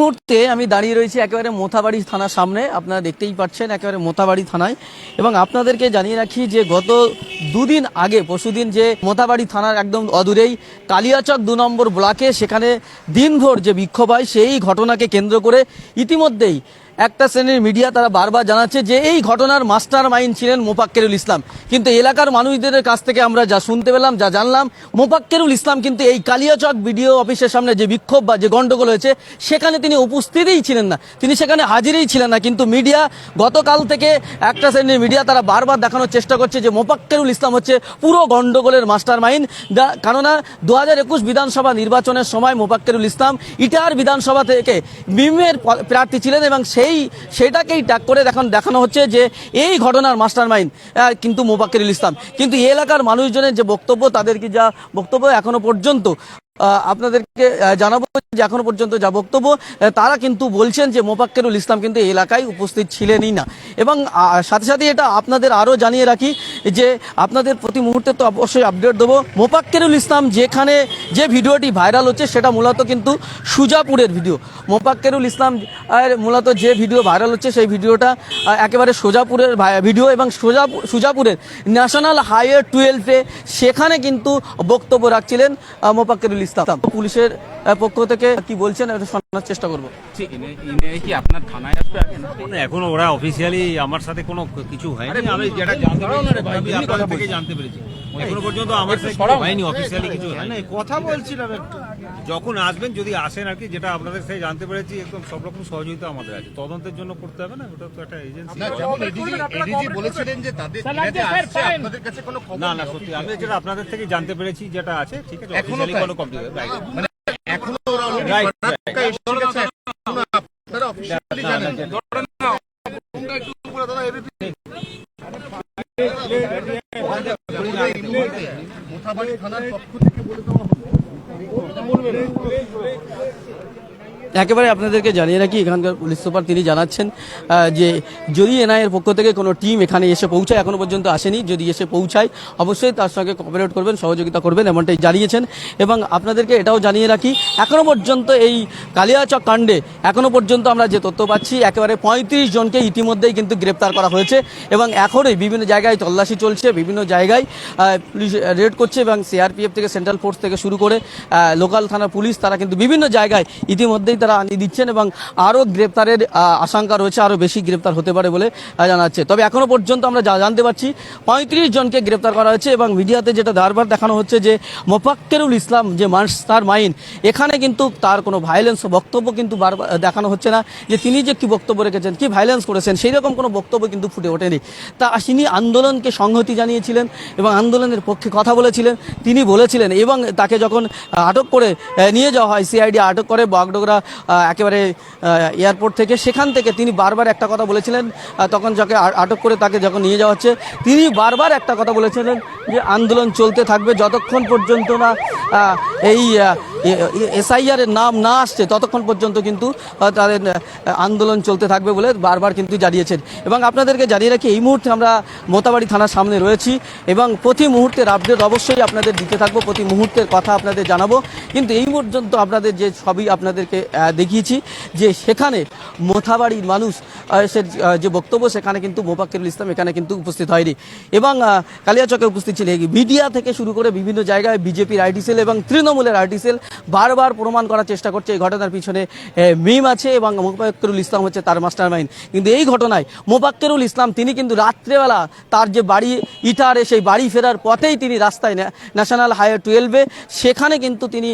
মুহূর্তে আমি দাঁড়িয়ে রয়েছি একেবারে মোথাবাড়ি থানার সামনে। আপনারা দেখতেই পাচ্ছেন একেবারে মোথাবাড়ি থানায়। এবং আপনাদেরকে জানিয়ে রাখি যে গত দুদিন আগে পরশুদিন যে মোথাবাড়ি থানার একদম অদূরেই কালিয়াচক ২ নম্বর ব্লকে সেখানে দিনভর যে বিক্ষোভ হয় সেই ঘটনাকে কেন্দ্র করে ইতিমধ্যেই একটা শ্রেণীর মিডিয়া তারা বারবার জানাচ্ছে যে এই ঘটনার মাস্টার মাইন্ড ছিলেন মোফাক্কেরুল ইসলাম। কিন্তু এলাকার মানুষদের কাছ থেকে আমরা যা শুনতে পেলাম, যা জানলাম, মোফাক্কেরুল ইসলাম কিন্তু এই কালিয়াচক বিডিও অফিসের সামনে যে বিক্ষোভ বা যে গন্ডগোল হয়েছে সেখানে তিনি উপস্থিতই ছিলেন না, তিনি সেখানে হাজিরই ছিলেন না। কিন্তু মিডিয়া গতকাল থেকে একটা শ্রেণীর মিডিয়া তারা বারবার দেখানোর চেষ্টা করছে যে মোফাক্কেরুল ইসলাম হচ্ছে পুরো গন্ডগোলের মাস্টার মাইন্ড। কেননা ২০২১ বিধানসভা নির্বাচনের সময় মোফাক্কেরুল ইসলাম ইটার বিধানসভা থেকে মিমের প্রার্থী ছিলেন এবং সেটাকেই ট্যাগ করে দেখানো হচ্ছে যে এই ঘটনার মাস্টার মাইন্ড কিন্তু মোফাক্কেরুল ইসলাম। কিন্তু এই এলাকার মানুষজনের যে বক্তব্য, তাদের কি যা বক্তব্য এখনো পর্যন্ত আপনাদেরকে জানাবো যে এখনো পর্যন্ত যা বক্তব্য তারা কিন্তু বলছেন যে মোফাক্কেরুল ইসলাম কিন্তু এলাকায় উপস্থিত ছিলেনই না। এবং সাথে সাথে এটা আপনাদের আরও জানিয়ে রাখি যে আপনাদের প্রতি মুহূর্তে তো অবশ্যই আপডেট দেবো। মোফাক্কেরুল ইসলাম যেখানে যে ভিডিওটি ভাইরাল হচ্ছে সেটা মূলত কিন্তু সুজাপুরের ভিডিও। মোফাক্কেরুল ইসলাম মূলত যে ভিডিও ভাইরাল হচ্ছে সেই ভিডিওটা একেবারে সোজাপুরের ভিডিও এবং সুজাপুরের ন্যাশনাল হাইওয়ে 12-এ সেখানে কিন্তু বক্তব্য রাখছিলেন মোফাক্কেরুল ইসলাম। পুলিশের পক্ষ থেকে কি বলছেন এটা শোনার চেষ্টা করবো। কি আপনার থানায় আসবে? এখনো ওরা অফিসিয়ালি আমার সাথে কোনো কিছু হয়নি। আমি যেটা জানতে থেকে জানতে পেরেছি এখনো পর্যন্ত আমার সাথে হয়নি, অফিসিয়ালি কিছু হয়নি। কথা বলছিলাম যখন আসবেন, যদি আসেন আর কি, যেটা আপনাদের থেকে জানতে পেরেছি একদম সব রকম সহযোগিতা আমাদের আছে। তদন্তের জন্য করতে হবে না, ওটা তো একটা এজেন্সি। না না সত্যি আমি যেটা আপনাদের থেকে জানতে পেরেছি যেটা আছে, ঠিক আছে, অফিসিয়ালি কোনো কমপ্লিট একেবারে আপনাদেরকে জানিয়ে রাখি এখানকার পুলিশ সুপার তিনি জানাচ্ছেন যে যদি এনআইএর পক্ষ থেকে কোনো টিম এখানে এসে পৌঁছায়, এখনো পর্যন্ত আসেনি, যদি এসে পৌঁছায় অবশ্যই তার সঙ্গে কোঅপারেট করবেন, সহযোগিতা করবেন, এমনটাই জানিয়েছেন। এবং আপনাদেরকে এটাও জানিয়ে রাখি এখনো পর্যন্ত এই কালিয়াচক কাণ্ডে এখনো পর্যন্ত আমরা যে তথ্য পাচ্ছি একেবারে ৩৫ জনকে ইতিমধ্যেই কিন্তু গ্রেপ্তার করা হয়েছে এবং এখনই বিভিন্ন জায়গায় তল্লাশি চলছে, বিভিন্ন জায়গায় পুলিশ রেড করছে এবং সিআরপিএফ থেকে সেন্ট্রাল ফোর্স থেকে শুরু করে লোকাল থানার পুলিশ তারা কিন্তু বিভিন্ন জায়গায় ইতিমধ্যেই তারা আনিয়ে দিচ্ছেন এবং আরও গ্রেপ্তারের আশঙ্কা রয়েছে, আরও বেশি গ্রেপ্তার হতে পারে বলে জানাচ্ছে। তবে এখনো পর্যন্ত আমরা যা জানতে পারছি ৩৫ জনকে গ্রেপ্তার করা হয়েছে এবং মিডিয়াতে যেটা বারবার দেখানো হচ্ছে যে মোফাক্কেরুল ইসলাম যে মাস্টার মাইন্ড, এখানে কিন্তু তার কোনো ভায়োলেন্স বক্তব্য কিন্তু বারবার দেখানো হচ্ছে না যে তিনি যে কি বক্তব্য রেখেছেন, কি ভায়োলেন্স করেছেন, সেই রকম কোনো বক্তব্য কিন্তু ফুটে ওঠেনি। তা তিনি আন্দোলনকে সংহতি জানিয়েছিলেন এবং আন্দোলনের পক্ষে কথা বলেছিলেন, তিনি বলেছিলেন। এবং তাকে যখন আটক করে নিয়ে যাওয়া হয়, সিআইডি আটক করে বাগডোগরা একেবারে এয়ারপোর্ট থেকে, সেখান থেকে তিনি বারবার একটা কথা বলেছিলেন। তখন যাকে আটক করে তাকে যখন নিয়ে যাওয়া হচ্ছে তিনি বারবার একটা কথা বলেছিলেন যে আন্দোলন চলতে থাকবে যতক্ষণ পর্যন্ত না এই এসআইআরের নাম না আসছে ততক্ষণ পর্যন্ত কিন্তু তাদের আন্দোলন চলতে থাকবে বলে বারবার কিন্তু জানিয়েছেন। এবং আপনাদেরকে জানিয়ে রাখি এই মুহূর্তে আমরা মোথাবাড়ি থানার সামনে রয়েছি এবং প্রতি মুহূর্তের আপডেট অবশ্যই আপনাদের দিতে থাকবো, প্রতি মুহূর্তের কথা আপনাদের জানাবো। কিন্তু এই পর্যন্ত আপনাদের যে ছবি আপনাদেরকে দেখিয়েছি যে সেখানে মোথাবাড়ির মানুষ যে বক্তব্য, সেখানে কিন্তু মোফাক্কেরুল ইসলাম এখানে কিন্তু উপস্থিত হয়নি এবং কালিয়াচকে উপস্থিত ছিলেন। মিডিয়া থেকে শুরু করে বিভিন্ন জায়গায় বিজেপির আইটি সেল এবং তৃণমূলের আইটি সেল বারবার প্রমাণ করার চেষ্টা করছে এই ঘটনার পিছনে মিম আছে এবং মোফাক্কেরুল ইসলাম হচ্ছে তার মাস্টার মাইন্ড। কিন্তু এই ঘটনায় মোফাক্কেরুল ইসলাম তিনি কিন্তু রাত্রেবেলা তার যে বাড়ি ইটারে, সেই বাড়ি ফেরার পথেই তিনি রাস্তায় ন্যাশনাল হাইওয়ে 12-এ সেখানে কিন্তু তিনি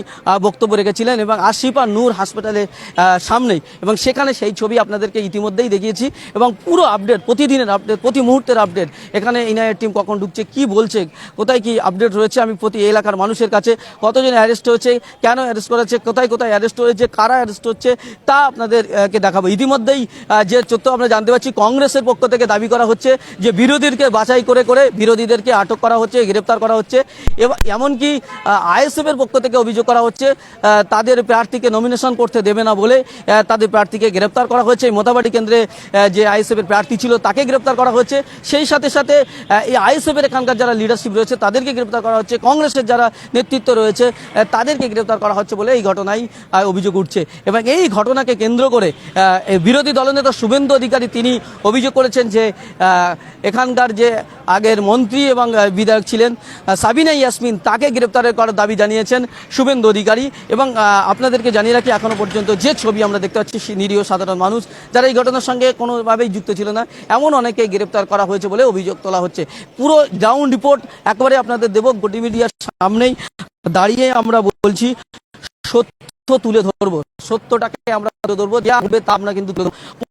বক্তব্য রেখেছিলেন এবং আশিফা নূর হাসপাতালের সামনেই, এবং সেখানে সেই ছবি আপনাদেরকে ইতিমধ্যেই দেখিয়েছি এবং পুরো আপডেট, প্রতিদিনের আপডেট, প্রতি মুহূর্তের আপডেট, এখানে এনআইএর টিম কখন ঢুকছে, কি বলছে, কোথায় কি আপডেট রয়েছে, আমি প্রতি এলাকার মানুষের কাছে কতজন অ্যারেস্ট হয়েছে, কেন অ্যারেস্ট করেছে, কোথায় কোথায় অ্যারেস্ট হয়েছে, কারা অ্যারেস্ট হচ্ছে তা আপনাদেরকে দেখাবো। ইতিমধ্যেই যে তথ্য আমরা জানতে পারছি কংগ্রেসের পক্ষ থেকে দাবি করা হচ্ছে যে বিরোধীদেরকে বাছাই করে করে বিরোধীদেরকে আটক করা হচ্ছে, গ্রেপ্তার করা হচ্ছে। এবং এমনকি আইএসএফের পক্ষ থেকে অভিযোগ করা হচ্ছে তাদের প্রার্থীকে নমিনেশন করতে দেবে না বলে তাদের প্রার্থীকে গ্রেপ্তার করা হয়েছে। মোথাবাড়ি কেন্দ্রে যে আইএসএফের প্রার্থী ছিল তাকে গ্রেপ্তার করা হয়েছে। সেই সাথে সাথে এই আইএসএফের এখানকার যারা লিডারশিপ রয়েছে তাদেরকে গ্রেপ্তার করা হচ্ছে, কংগ্রেসের যারা নেতৃত্ব রয়েছে তাদেরকে গ্রেপ্তার গ্রেপ্তার করা হচ্ছে বলে এই ঘটনায় অভিযোগ উঠছে। এবং এই ঘটনাকে কেন্দ্র করে বিরোধী দলনেতা শুভেন্দু অধিকারী তিনি অভিযোগ করেছেন যে এখানকার যে আগের মন্ত্রী এবং বিধায়ক ছিলেন সাবিনা ইয়াসমিন, তাকে গ্রেপ্তারের করার দাবি জানিয়েছেন শুভেন্দু অধিকারী। এবং আপনাদেরকে জানিয়ে রাখি, এখনো পর্যন্ত যে ছবি আমরা দেখতে পাচ্ছি, নিরীহ সাধারণ মানুষ যারা এই ঘটনার সঙ্গে কোনোভাবেই যুক্ত ছিল না, এমন অনেকেই গ্রেপ্তার করা হয়েছে বলে অভিযোগ তোলা হচ্ছে। পুরো গ্রাউন্ড রিপোর্ট একবারে আপনাদের দেব, গোটি মিডিয়ার সামনেই দাঁড়িয়ে আমরা বলছি, সত্য তুলে ধরবো, সত্যটাকে আমরা তুলে ধরবো, যা হবে তা আমরা কিন্তু তুলে ধরবো।